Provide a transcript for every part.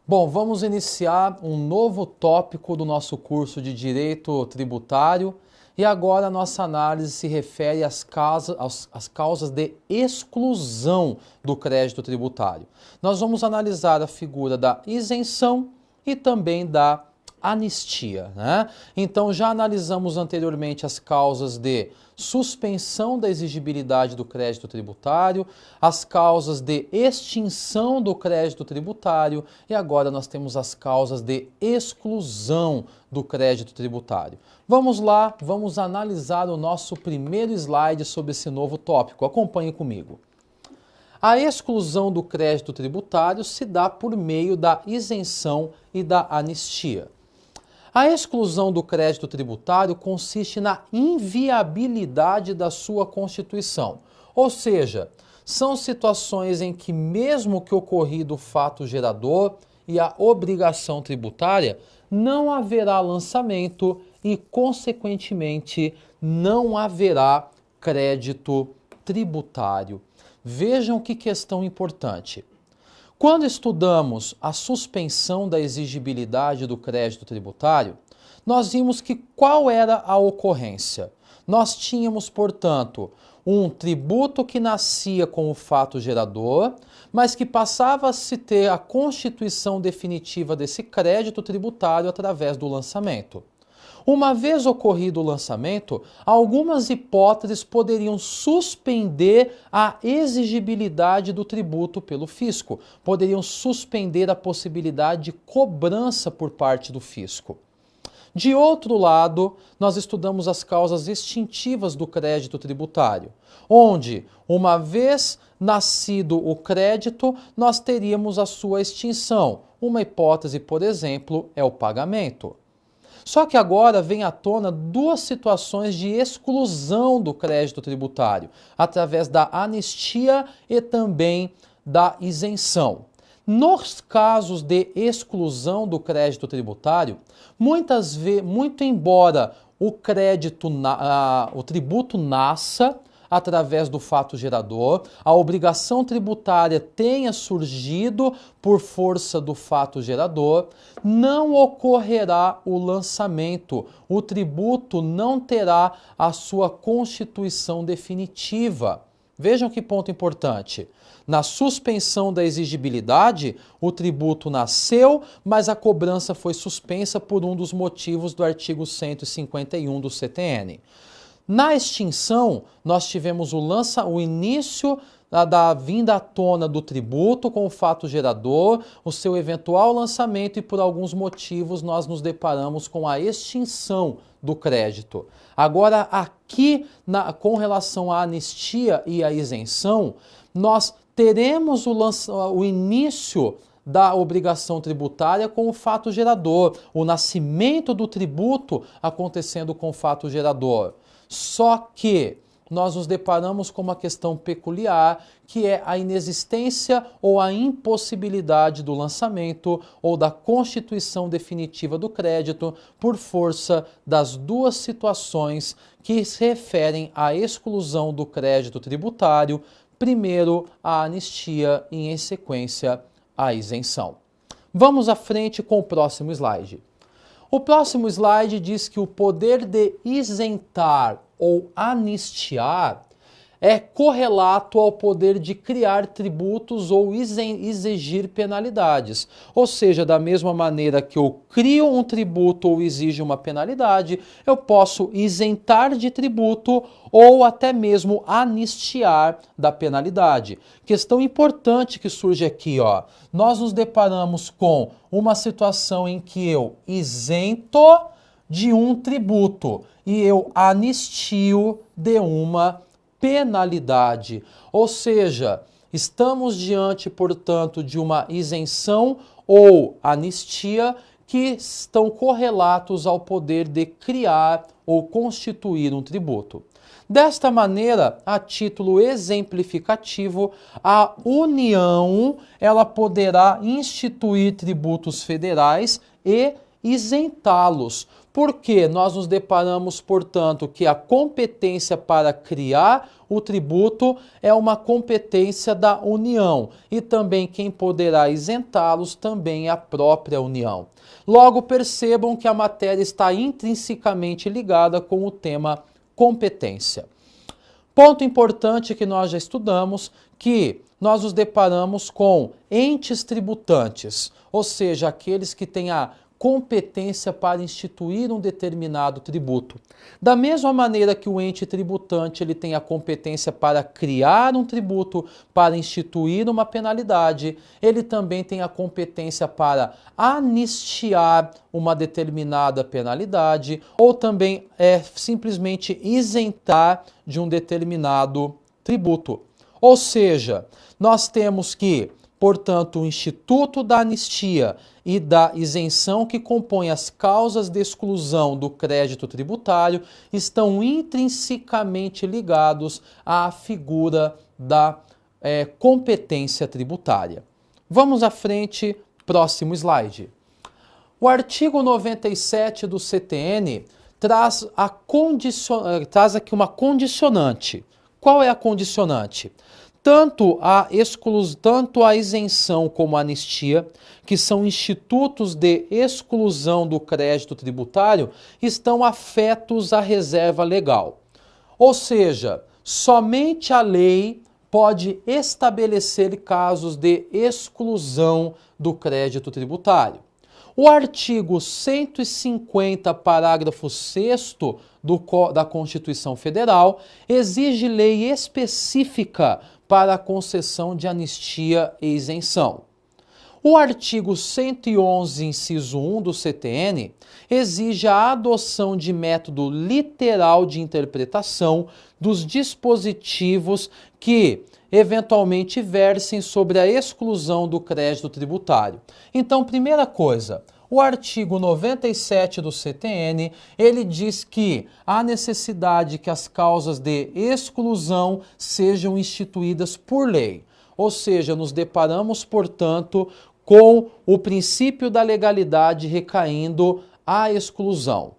Bom, vamos iniciar um novo tópico do nosso curso de Direito Tributário e agora a nossa análise se refere às causas de exclusão do crédito tributário. Nós vamos analisar a figura da isenção e também da anistia, né? Então já analisamos anteriormente as causas de suspensão da exigibilidade do crédito tributário, as causas de extinção do crédito tributário e agora nós temos as causas de exclusão do crédito tributário. Vamos lá, vamos analisar o nosso primeiro slide sobre esse novo tópico. Acompanhe comigo. A exclusão do crédito tributário se dá por meio da isenção e da anistia. A exclusão do crédito tributário consiste na inviabilidade da sua constituição, ou seja, são situações em que, mesmo que ocorrido o fato gerador e a obrigação tributária, não haverá lançamento e, consequentemente, não haverá crédito tributário. Vejam que questão importante. Quando estudamos a suspensão da exigibilidade do crédito tributário, nós vimos que qual era a ocorrência? Nós tínhamos, portanto, um tributo que nascia com o fato gerador, mas que passava a se ter a constituição definitiva desse crédito tributário através do lançamento. Uma vez ocorrido o lançamento, algumas hipóteses poderiam suspender a exigibilidade do tributo pelo fisco, poderiam suspender a possibilidade de cobrança por parte do fisco. De outro lado, nós estudamos as causas extintivas do crédito tributário, onde, uma vez nascido o crédito, nós teríamos a sua extinção. Uma hipótese, por exemplo, é o pagamento. Só que agora vem à tona duas situações de exclusão do crédito tributário, através da anistia e também da isenção. Nos casos de exclusão do crédito tributário, muito embora o tributo nasça através do fato gerador, a obrigação tributária tenha surgido por força do fato gerador, não ocorrerá o lançamento, o tributo não terá a sua constituição definitiva. Vejam que ponto importante. Na suspensão da exigibilidade, o tributo nasceu, mas a cobrança foi suspensa por um dos motivos do artigo 151 do CTN. Na extinção, nós tivemos o início da vinda à tona do tributo com o fato gerador, o seu eventual lançamento e por alguns motivos nós nos deparamos com a extinção do crédito. Agora aqui, com relação à anistia e à isenção, nós teremos o início da obrigação tributária com o fato gerador, o nascimento do tributo acontecendo com o fato gerador. Só que nós nos deparamos com uma questão peculiar, que é a inexistência ou a impossibilidade do lançamento ou da constituição definitiva do crédito por força das duas situações que se referem à exclusão do crédito tributário, primeiro a anistia e, em sequência, a isenção. Vamos à frente com o próximo slide. O próximo slide diz que o poder de isentar ou anistiar é correlato ao poder de criar tributos ou exigir penalidades. Ou seja, da mesma maneira que eu crio um tributo ou exijo uma penalidade, eu posso isentar de tributo ou até mesmo anistiar da penalidade. Questão importante que surge aqui, ó. Nós nos deparamos com uma situação em que eu isento de um tributo e eu anistio de uma penalidade. Ou seja, estamos diante, portanto, de uma isenção ou anistia que estão correlatos ao poder de criar ou constituir um tributo. Desta maneira, a título exemplificativo, a União ela poderá instituir tributos federais e isentá-los, Porque nós nos deparamos, portanto, que a competência para criar o tributo é uma competência da União e também quem poderá isentá-los também é a própria União. Logo, percebam que a matéria está intrinsecamente ligada com o tema competência. Ponto importante que nós já estudamos, que nós nos deparamos com entes tributantes, ou seja, aqueles que têm a competência para instituir um determinado tributo. Da mesma maneira que o ente tributante ele tem a competência para criar um tributo, para instituir uma penalidade, ele também tem a competência para anistiar uma determinada penalidade ou também simplesmente isentar de um determinado tributo. Ou seja, nós temos que, portanto, o Instituto da Anistia e da Isenção que compõem as causas de exclusão do crédito tributário estão intrinsecamente ligados à figura da competência tributária. Vamos à frente, próximo slide. O artigo 97 do CTN traz aqui uma condicionante. Qual é a condicionante? Tanto a isenção como a anistia, que são institutos de exclusão do crédito tributário, estão afetos à reserva legal. Ou seja, somente a lei pode estabelecer casos de exclusão do crédito tributário. O artigo 150, parágrafo 6º da Constituição Federal, exige lei específica para a concessão de anistia e isenção. O artigo 111, inciso 1 do CTN, exige a adoção de método literal de interpretação dos dispositivos que eventualmente versem sobre a exclusão do crédito tributário. Então, primeira coisa, o artigo 97 do CTN, ele diz que há necessidade que as causas de exclusão sejam instituídas por lei. Ou seja, nos deparamos, portanto, com o princípio da legalidade recaindo à exclusão.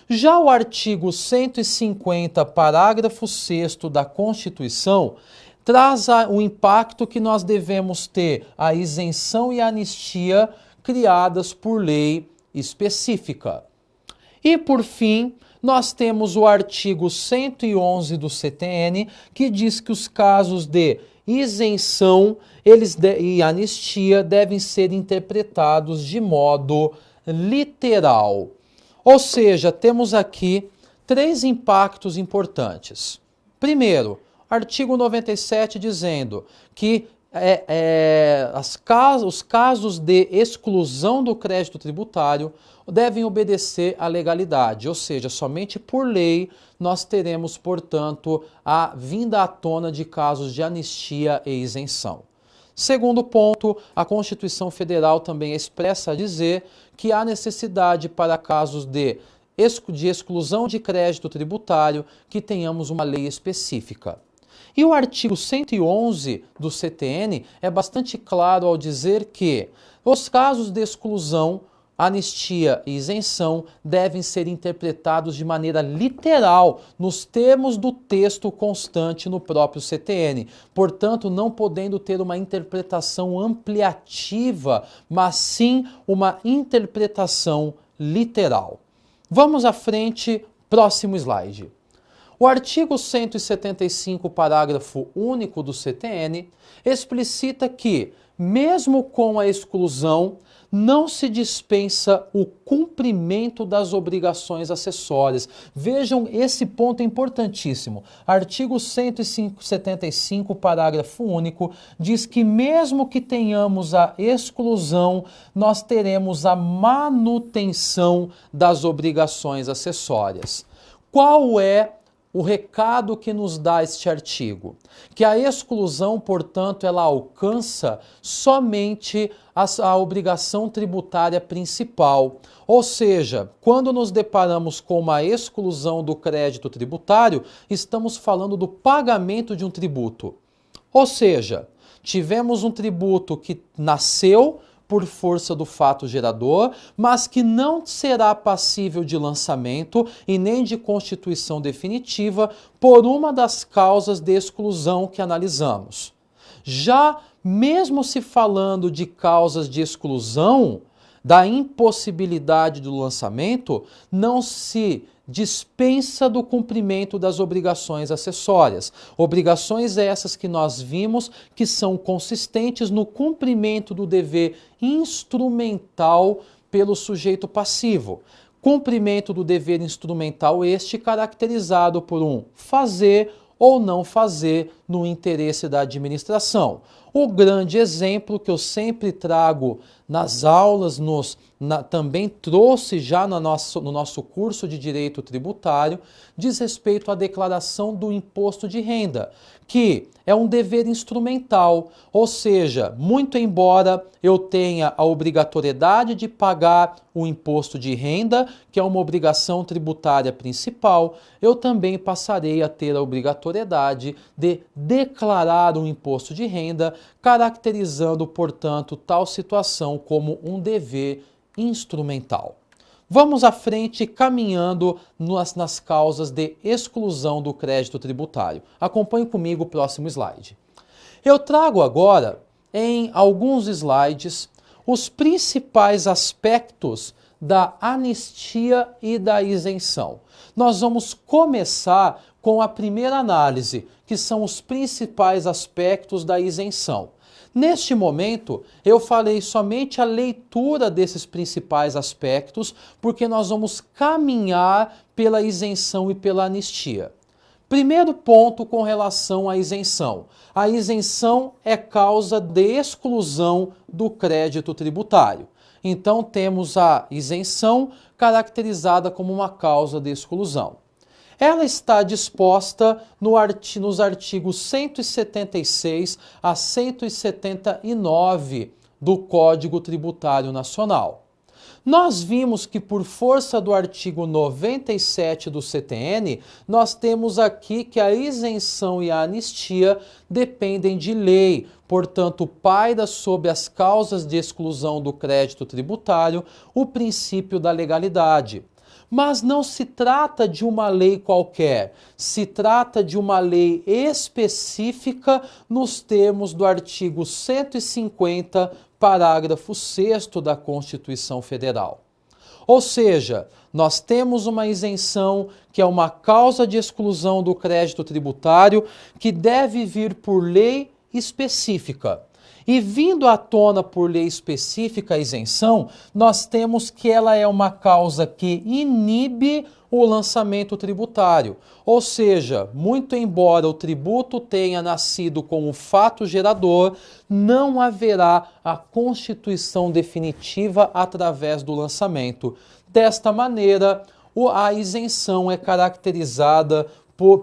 Já o artigo 150, parágrafo 6º da Constituição, traz o impacto que nós devemos ter a isenção e a anistia criadas por lei específica. E, por fim, nós temos o artigo 111 do CTN, que diz que os casos de isenção e anistia devem ser interpretados de modo literal. Ou seja, temos aqui 3 impactos importantes. Primeiro, artigo 97 dizendo que os casos de exclusão do crédito tributário devem obedecer à legalidade, ou seja, somente por lei nós teremos, portanto, a vinda à tona de casos de anistia e isenção. Segundo ponto, a Constituição Federal também expressa a dizer que há necessidade para casos de exclusão de crédito tributário que tenhamos uma lei específica. E o artigo 111 do CTN é bastante claro ao dizer que os casos de exclusão, anistia e isenção devem ser interpretados de maneira literal nos termos do texto constante no próprio CTN. Portanto, não podendo ter uma interpretação ampliativa, mas sim uma interpretação literal. Vamos à frente, próximo slide. O artigo 175, parágrafo único do CTN, explicita que, mesmo com a exclusão, não se dispensa o cumprimento das obrigações acessórias. Vejam, esse ponto é importantíssimo. Artigo 175, parágrafo único, diz que mesmo que tenhamos a exclusão, nós teremos a manutenção das obrigações acessórias. Qual é o recado que nos dá este artigo? Que a exclusão, portanto, ela alcança somente a obrigação tributária principal. Ou seja, quando nos deparamos com uma exclusão do crédito tributário, estamos falando do pagamento de um tributo. Ou seja, tivemos um tributo que nasceu por força do fato gerador, mas que não será passível de lançamento e nem de constituição definitiva por uma das causas de exclusão que analisamos. Já mesmo se falando de causas de exclusão, da impossibilidade do lançamento, não se dispensa do cumprimento das obrigações acessórias. Obrigações essas que nós vimos que são consistentes no cumprimento do dever instrumental pelo sujeito passivo. Cumprimento do dever instrumental este caracterizado por um fazer ou não fazer no interesse da administração. O grande exemplo que eu sempre trago nas aulas, também trouxe já no nosso curso de Direito Tributário, diz respeito à declaração do imposto de renda, que é um dever instrumental, ou seja, muito embora eu tenha a obrigatoriedade de pagar o imposto de renda, que é uma obrigação tributária principal, eu também passarei a ter a obrigatoriedade de declarar o imposto de renda, caracterizando, portanto, tal situação como um dever instrumental. Vamos à frente, caminhando nas causas de exclusão do crédito tributário. Acompanhe comigo o próximo slide. Eu trago agora, em alguns slides, os principais aspectos da anistia e da isenção. Nós vamos começar com a primeira análise, que são os principais aspectos da isenção. Neste momento, eu farei somente a leitura desses principais aspectos, porque nós vamos caminhar pela isenção e pela anistia. Primeiro ponto com relação à isenção. A isenção é causa de exclusão do crédito tributário. Então, temos a isenção caracterizada como uma causa de exclusão. Ela está disposta nos artigos 176 a 179 do Código Tributário Nacional. Nós vimos que por força do artigo 97 do CTN, nós temos aqui que a isenção e a anistia dependem de lei, portanto, paira sobre as causas de exclusão do crédito tributário o princípio da legalidade. Mas não se trata de uma lei qualquer, se trata de uma lei específica nos termos do artigo 150, parágrafo 6º da Constituição Federal. Ou seja, nós temos uma isenção que é uma causa de exclusão do crédito tributário que deve vir por lei específica. E vindo à tona por lei específica a isenção, nós temos que ela é uma causa que inibe o lançamento tributário. Ou seja, muito embora o tributo tenha nascido como fato gerador, não haverá a constituição definitiva através do lançamento. Desta maneira, a isenção é caracterizada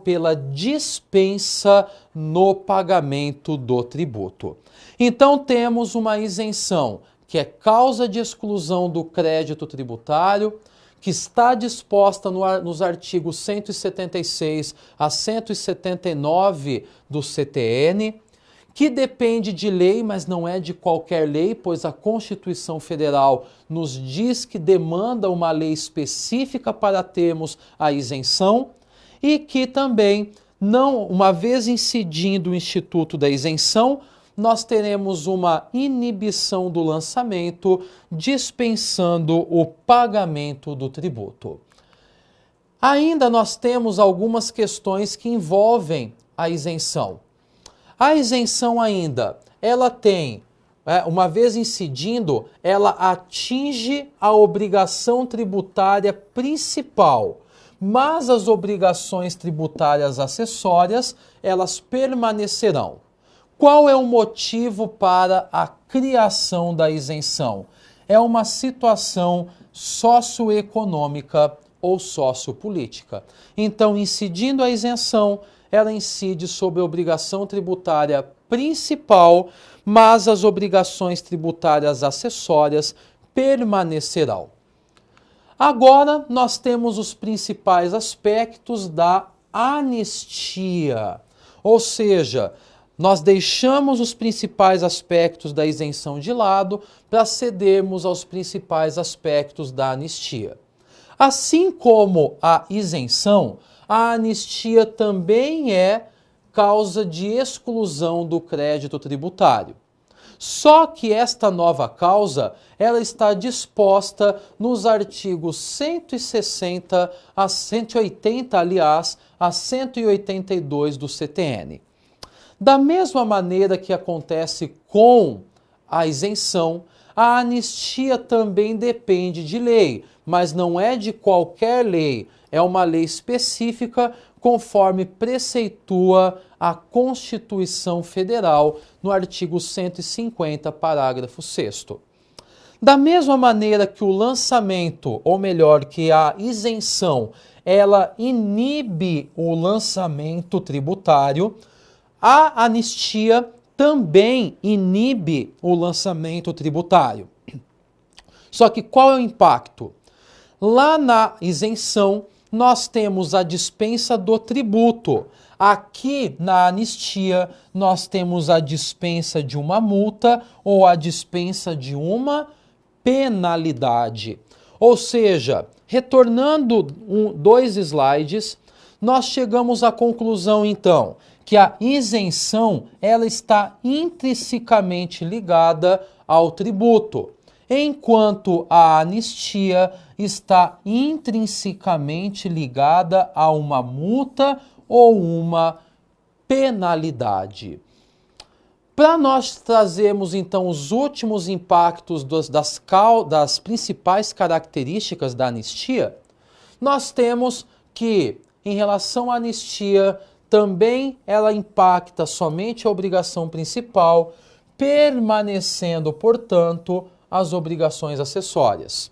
pela dispensa no pagamento do tributo. Então temos uma isenção que é causa de exclusão do crédito tributário, que está disposta nos artigos 176 a 179 do CTN, que depende de lei, mas não é de qualquer lei, pois a Constituição Federal nos diz que demanda uma lei específica para termos a isenção, e que também, uma vez incidindo o instituto da isenção, nós teremos uma inibição do lançamento, dispensando o pagamento do tributo. Ainda nós temos algumas questões que envolvem a isenção. A isenção ainda, ela tem, uma vez incidindo, ela atinge a obrigação tributária principal, mas as obrigações tributárias acessórias, elas permanecerão. Qual é o motivo para a criação da isenção? É uma situação socioeconômica ou sociopolítica. Então, incidindo a isenção, ela incide sobre a obrigação tributária principal, mas as obrigações tributárias acessórias permanecerão. Agora, nós temos os principais aspectos da anistia, ou seja, Nós deixamos os principais aspectos da isenção de lado para cedermos aos principais aspectos da anistia. Assim como a isenção, a anistia também é causa de exclusão do crédito tributário. Só que esta nova causa, ela está disposta nos artigos 160 a 180, aliás, a 182 do CTN. Da mesma maneira que acontece com a isenção, a anistia também depende de lei, mas não é de qualquer lei, é uma lei específica conforme preceitua a Constituição Federal no artigo 150, parágrafo 6º. Da mesma maneira que o lançamento, ou melhor, que a isenção, ela inibe o lançamento tributário, a anistia também inibe o lançamento tributário. Só que qual é o impacto? Lá na isenção, nós temos a dispensa do tributo. Aqui na anistia, nós temos a dispensa de uma multa ou a dispensa de uma penalidade. Ou seja, retornando dois slides, nós chegamos à conclusão, então, que a isenção ela está intrinsecamente ligada ao tributo, enquanto a anistia está intrinsecamente ligada a uma multa ou uma penalidade. Para nós trazermos então os últimos impactos das principais características da anistia, nós temos que, em relação à anistia, também ela impacta somente a obrigação principal, permanecendo, portanto, as obrigações acessórias.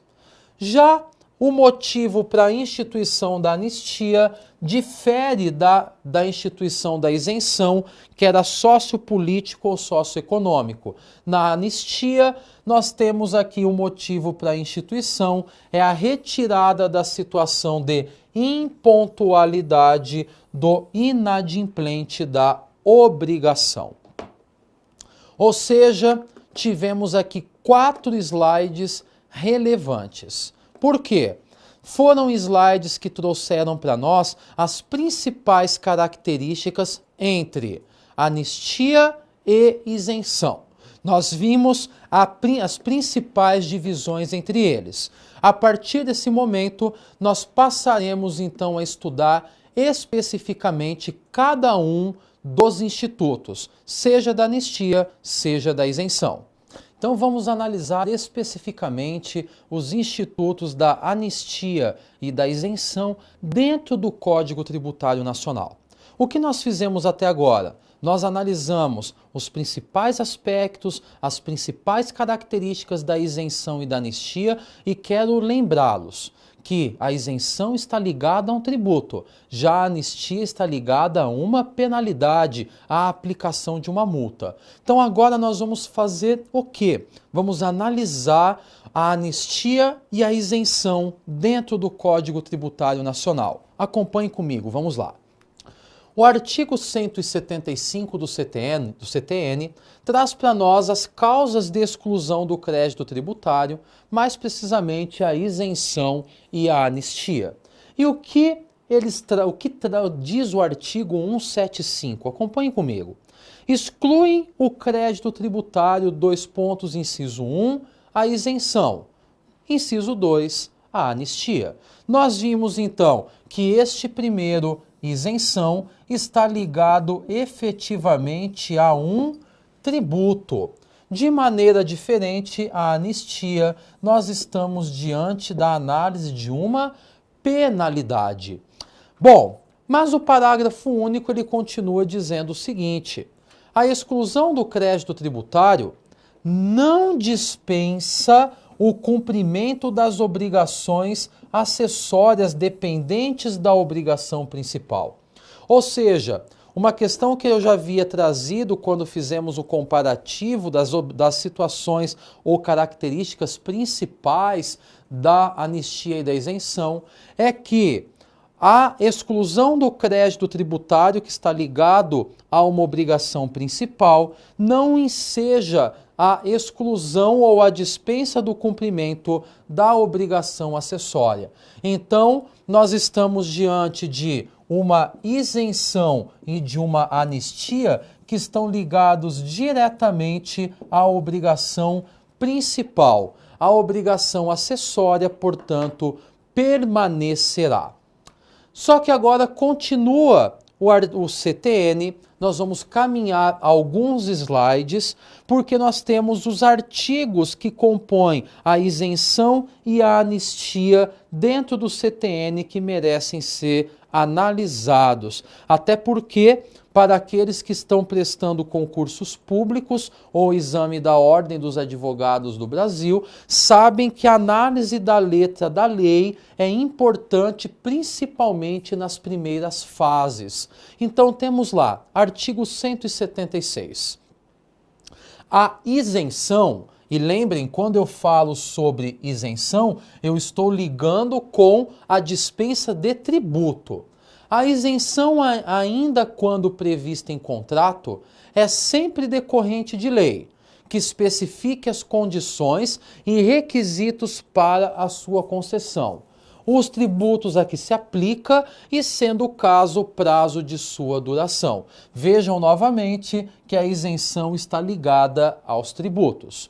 Já o motivo para a instituição da anistia difere da instituição da isenção, que era sociopolítico ou socioeconômico. Na anistia, nós temos aqui o motivo para a instituição, é a retirada da situação de impontualidade do inadimplente da obrigação. Ou seja, tivemos aqui 4 slides relevantes. Por quê? Foram slides que trouxeram para nós as principais características entre anistia e isenção. Nós vimos as principais divisões entre eles. A partir desse momento, nós passaremos então a estudar especificamente cada um dos institutos, seja da anistia, seja da isenção. Então vamos analisar especificamente os institutos da anistia e da isenção dentro do Código Tributário Nacional. O que nós fizemos até agora? Nós analisamos os principais aspectos, as principais características da isenção e da anistia e quero lembrá-los que a isenção está ligada a um tributo, já a anistia está ligada a uma penalidade, à aplicação de uma multa. Então agora nós vamos fazer o quê? Vamos analisar a anistia e a isenção dentro do Código Tributário Nacional. Acompanhe comigo, vamos lá. O artigo 175 do CTN traz para nós as causas de exclusão do crédito tributário, mais precisamente a isenção e a anistia. E o que diz o artigo 175? Acompanhe comigo. Excluem o crédito tributário, inciso 1, a isenção. Inciso 2, a anistia. Nós vimos então que este primeiro, isenção, está ligado efetivamente a um tributo. De maneira diferente, a anistia, nós estamos diante da análise de uma penalidade. Bom, mas o parágrafo único ele continua dizendo o seguinte: a exclusão do crédito tributário não dispensa o cumprimento das obrigações acessórias dependentes da obrigação principal. Ou seja, uma questão que eu já havia trazido quando fizemos o comparativo das situações ou características principais da anistia e da isenção é que a exclusão do crédito tributário que está ligado a uma obrigação principal não enseja a exclusão ou a dispensa do cumprimento da obrigação acessória. Então, nós estamos diante de uma isenção e de uma anistia que estão ligados diretamente à obrigação principal. A obrigação acessória, portanto, permanecerá. Só que agora continua o CTN, nós vamos caminhar alguns slides, porque nós temos os artigos que compõem a isenção e a anistia dentro do CTN que merecem ser analisados. Até porque, para aqueles que estão prestando concursos públicos ou exame da Ordem dos Advogados do Brasil, sabem que a análise da letra da lei é importante, principalmente nas primeiras fases. Então temos lá, artigo 176. A isenção, e lembrem, quando eu falo sobre isenção, eu estou ligando com a dispensa de tributo. A isenção, ainda quando prevista em contrato, é sempre decorrente de lei, que especifique as condições e requisitos para a sua concessão, os tributos a que se aplica e, sendo o caso, o prazo de sua duração. Vejam novamente que a isenção está ligada aos tributos.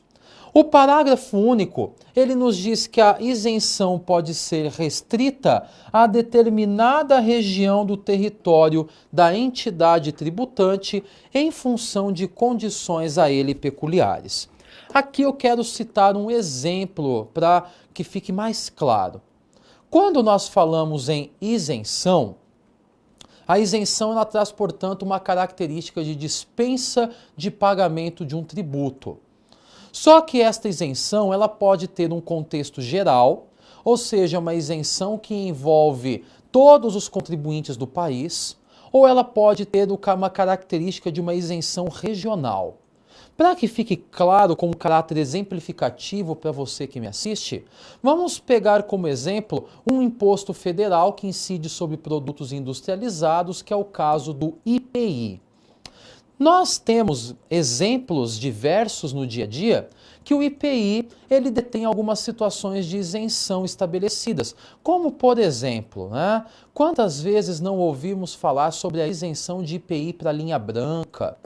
O parágrafo único, ele nos diz que a isenção pode ser restrita a determinada região do território da entidade tributante em função de condições a ele peculiares. Aqui eu quero citar um exemplo para que fique mais claro. Quando nós falamos em isenção, a isenção ela traz, portanto, uma característica de dispensa de pagamento de um tributo. Só que esta isenção ela pode ter um contexto geral, ou seja, uma isenção que envolve todos os contribuintes do país, ou ela pode ter uma característica de uma isenção regional. Para que fique claro com um caráter exemplificativo para você que me assiste, vamos pegar como exemplo um imposto federal que incide sobre produtos industrializados, que é o caso do IPI. Nós temos exemplos diversos no dia a dia que o IPI ele detém algumas situações de isenção estabelecidas, como por exemplo, quantas vezes não ouvimos falar sobre a isenção de IPI para a linha branca?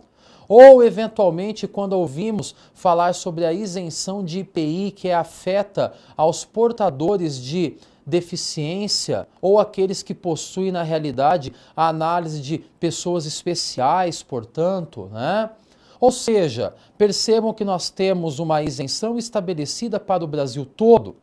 Ou, eventualmente, quando ouvimos falar sobre a isenção de IPI que afeta aos portadores de deficiência ou aqueles que possuem, na realidade, a análise de pessoas especiais, portanto, Ou seja, percebam que nós temos uma isenção estabelecida para o Brasil todo.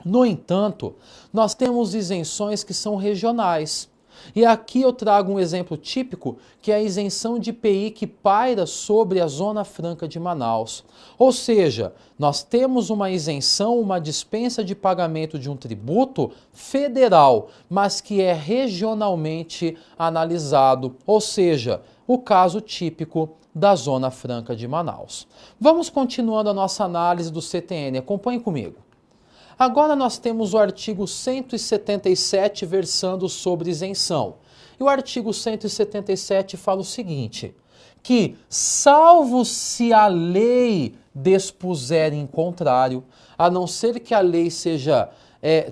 No entanto, nós temos isenções que são regionais. E aqui eu trago um exemplo típico, que é a isenção de IPI que paira sobre a Zona Franca de Manaus. Ou seja, nós temos uma isenção, uma dispensa de pagamento de um tributo federal, mas que é regionalmente analisado, ou seja, o caso típico da Zona Franca de Manaus. Vamos continuando a nossa análise do CTN, acompanhe comigo. Agora nós temos o artigo 177 versando sobre isenção. E o artigo 177 fala o seguinte, que salvo se a lei dispuser em contrário, a não ser que a lei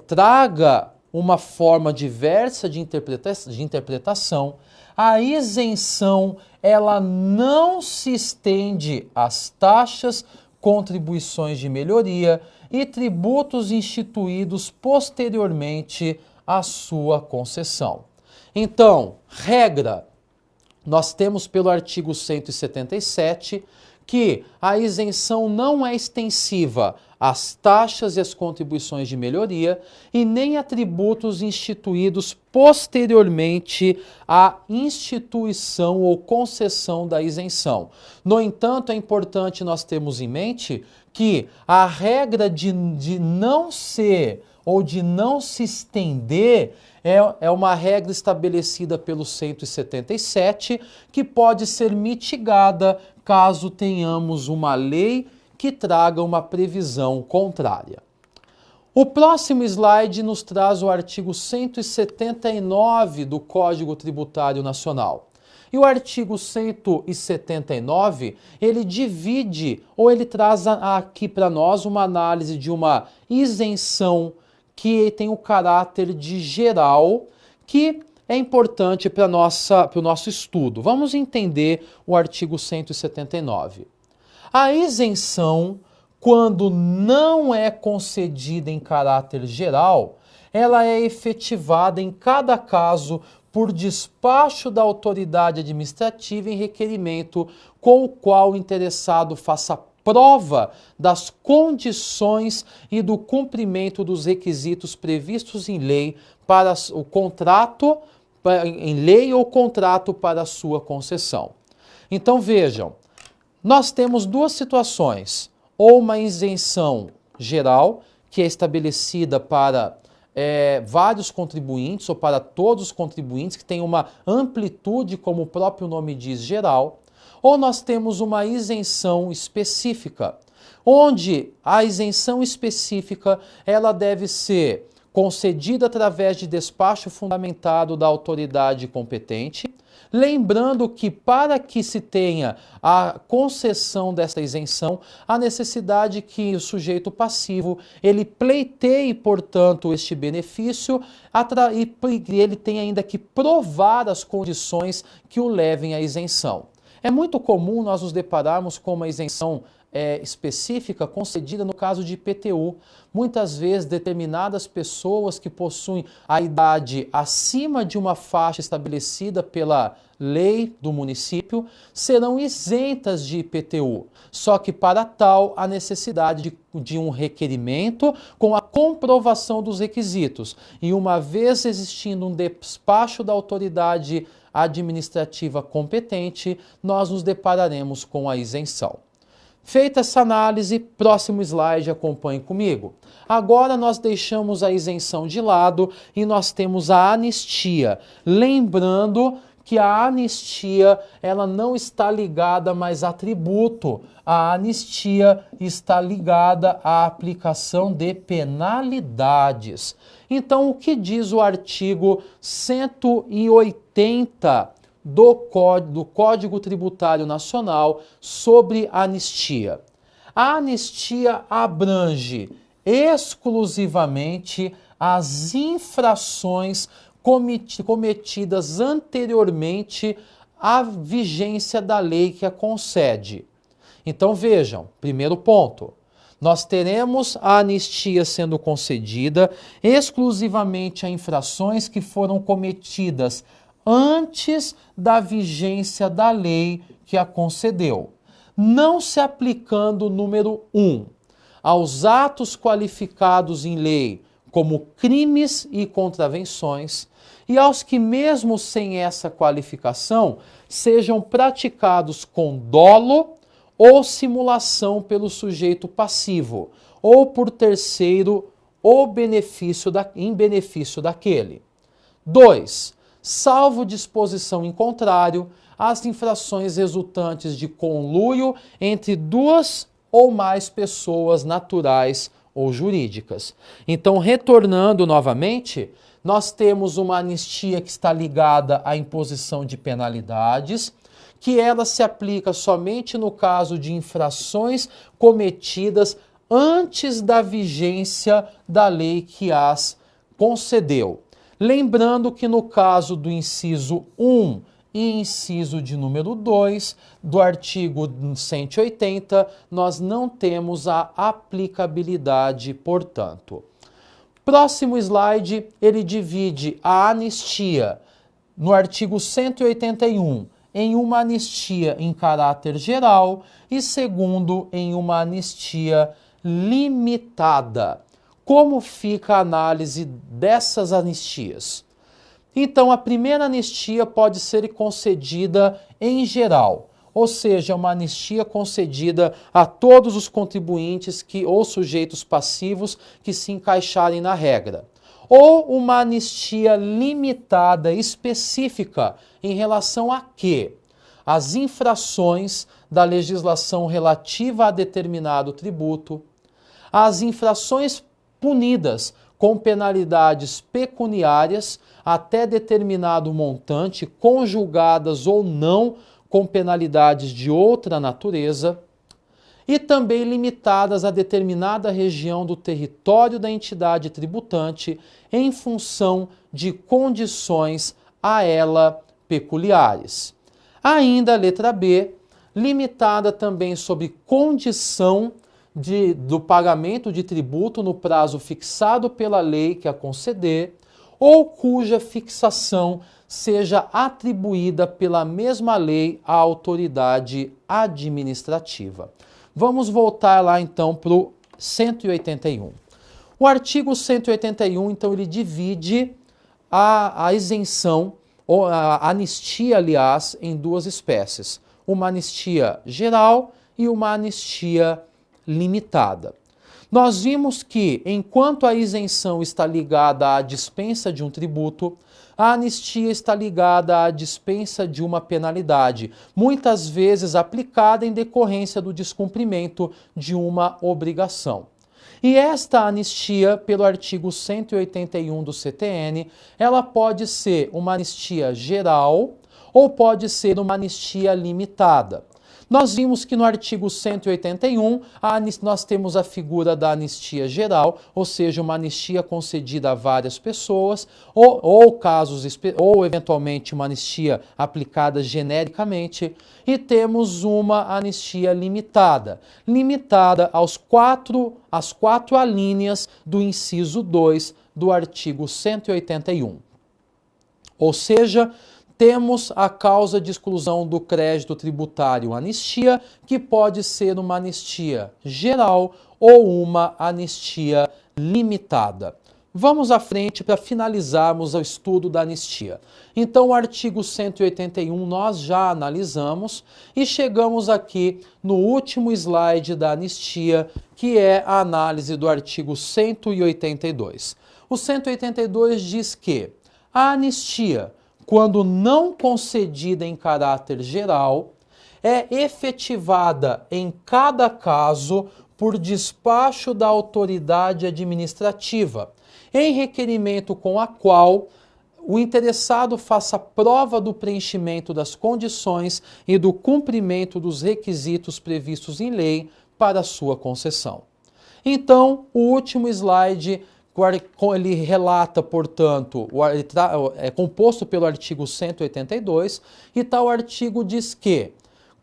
traga uma forma diversa de interpretação, a isenção ela não se estende às taxas, contribuições de melhoria e tributos instituídos posteriormente à sua concessão. Então, regra, nós temos pelo artigo 177 que a isenção não é extensiva às taxas e às contribuições de melhoria e nem a tributos instituídos posteriormente à instituição ou concessão da isenção. No entanto, é importante nós termos em mente que a regra de não ser ou de não se estender é uma regra estabelecida pelo 177 que pode ser mitigada caso tenhamos uma lei que traga uma previsão contrária. O próximo slide nos traz o artigo 179 do Código Tributário Nacional. E o artigo 179, ele divide, ou ele traz aqui para nós uma análise de uma isenção que tem o caráter de geral, que é importante para o nosso estudo. Vamos entender o artigo 179. A isenção, quando não é concedida em caráter geral, ela é efetivada em cada caso por despacho da autoridade administrativa em requerimento com o qual o interessado faça prova das condições e do cumprimento dos requisitos previstos em lei para o contrato, em lei ou contrato para a sua concessão. Então vejam, nós temos duas situações, ou uma isenção geral, que é estabelecida para vários contribuintes, ou para todos os contribuintes, que tem uma amplitude, como o próprio nome diz, geral, ou nós temos uma isenção específica, onde a isenção específica ela deve ser concedida através de despacho fundamentado da autoridade competente, lembrando que para que se tenha a concessão dessa isenção, há necessidade que o sujeito passivo ele pleiteie, portanto, este benefício e ele tem ainda que provar as condições que o levem à isenção. É muito comum nós nos depararmos com uma isenção específica concedida no caso de IPTU. Muitas vezes determinadas pessoas que possuem a idade acima de uma faixa estabelecida pela lei do município serão isentas de IPTU. Só que para tal há necessidade de um requerimento com a comprovação dos requisitos. E uma vez existindo um despacho da autoridade administrativa competente, nós nos depararemos com a isenção. Feita essa análise, próximo slide, acompanhe comigo. Agora nós deixamos a isenção de lado e nós temos a anistia. Lembrando que a anistia ela não está ligada mais a tributo. A anistia está ligada à aplicação de penalidades. Então, o que diz o artigo 180 do Código Tributário Nacional sobre anistia? A anistia abrange exclusivamente as infrações cometidas anteriormente à vigência da lei que a concede. Então vejam, primeiro ponto, nós teremos a anistia sendo concedida exclusivamente a infrações que foram cometidas antes da vigência da lei que a concedeu, não se aplicando, número 1, aos atos qualificados em lei como crimes e contravenções, e aos que, mesmo sem essa qualificação, sejam praticados com dolo ou simulação pelo sujeito passivo, ou por terceiro, ou em benefício daquele. 2. Salvo disposição em contrário, as infrações resultantes de conluio entre duas ou mais pessoas naturais ou jurídicas. Então, retornando novamente, nós temos uma anistia que está ligada à imposição de penalidades, que ela se aplica somente no caso de infrações cometidas antes da vigência da lei que as concedeu. Lembrando que no caso do inciso 1 e inciso de número 2 do artigo 180, nós não temos a aplicabilidade, portanto. Próximo slide, ele divide a anistia no artigo 181 em uma anistia em caráter geral e segundo em uma anistia limitada. Como fica a análise dessas anistias? Então, a primeira anistia pode ser concedida em geral, ou seja, uma anistia concedida a todos os contribuintes ou sujeitos passivos que se encaixarem na regra. Ou uma anistia limitada, específica, em relação a quê? As infrações da legislação relativa a determinado tributo, as infrações punidas com penalidades pecuniárias até determinado montante, conjugadas ou não com penalidades de outra natureza, e também limitadas a determinada região do território da entidade tributante em função de condições a ela peculiares. Ainda a letra B, limitada também sob condição do pagamento de tributo no prazo fixado pela lei que a conceder, ou cuja fixação seja atribuída pela mesma lei à autoridade administrativa. Vamos voltar lá então para o 181. O artigo 181, então, ele divide a isenção, ou a anistia, aliás, em duas espécies. Uma anistia geral e uma anistia limitada. Nós vimos que, enquanto a isenção está ligada à dispensa de um tributo, a anistia está ligada à dispensa de uma penalidade, muitas vezes aplicada em decorrência do descumprimento de uma obrigação. E esta anistia, pelo artigo 181 do CTN, ela pode ser uma anistia geral ou pode ser uma anistia limitada. Nós vimos que no artigo 181 nós temos a figura da anistia geral, ou seja, uma anistia concedida a várias pessoas, ou eventualmente uma anistia aplicada genericamente, e temos uma anistia limitada, às quatro alíneas do inciso 2 do artigo 181. Ou seja, temos a causa de exclusão do crédito tributário anistia, que pode ser uma anistia geral ou uma anistia limitada. Vamos à frente para finalizarmos o estudo da anistia. Então, o artigo 181 nós já analisamos e chegamos aqui no último slide da anistia, que é a análise do artigo 182. O 182 diz que a anistia, quando não concedida em caráter geral, é efetivada em cada caso por despacho da autoridade administrativa, em requerimento com a qual o interessado faça prova do preenchimento das condições e do cumprimento dos requisitos previstos em lei para sua concessão. Então, o último slide, ele relata, portanto, é composto pelo artigo 182, e tal artigo diz que,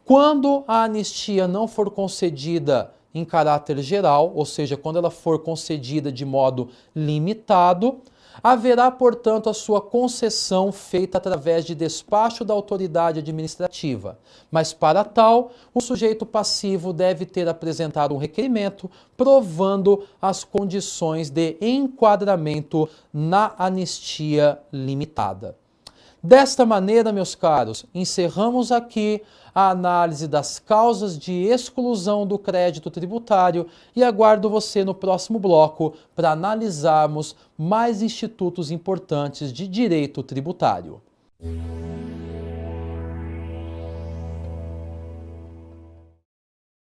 quando a anistia não for concedida em caráter geral, ou seja, quando ela for concedida de modo limitado, haverá, portanto, a sua concessão feita através de despacho da autoridade administrativa. Mas, para tal, o sujeito passivo deve ter apresentado um requerimento provando as condições de enquadramento na anistia limitada. Desta maneira, meus caros, encerramos aqui a análise das causas de exclusão do crédito tributário e aguardo você no próximo bloco para analisarmos mais institutos importantes de direito tributário.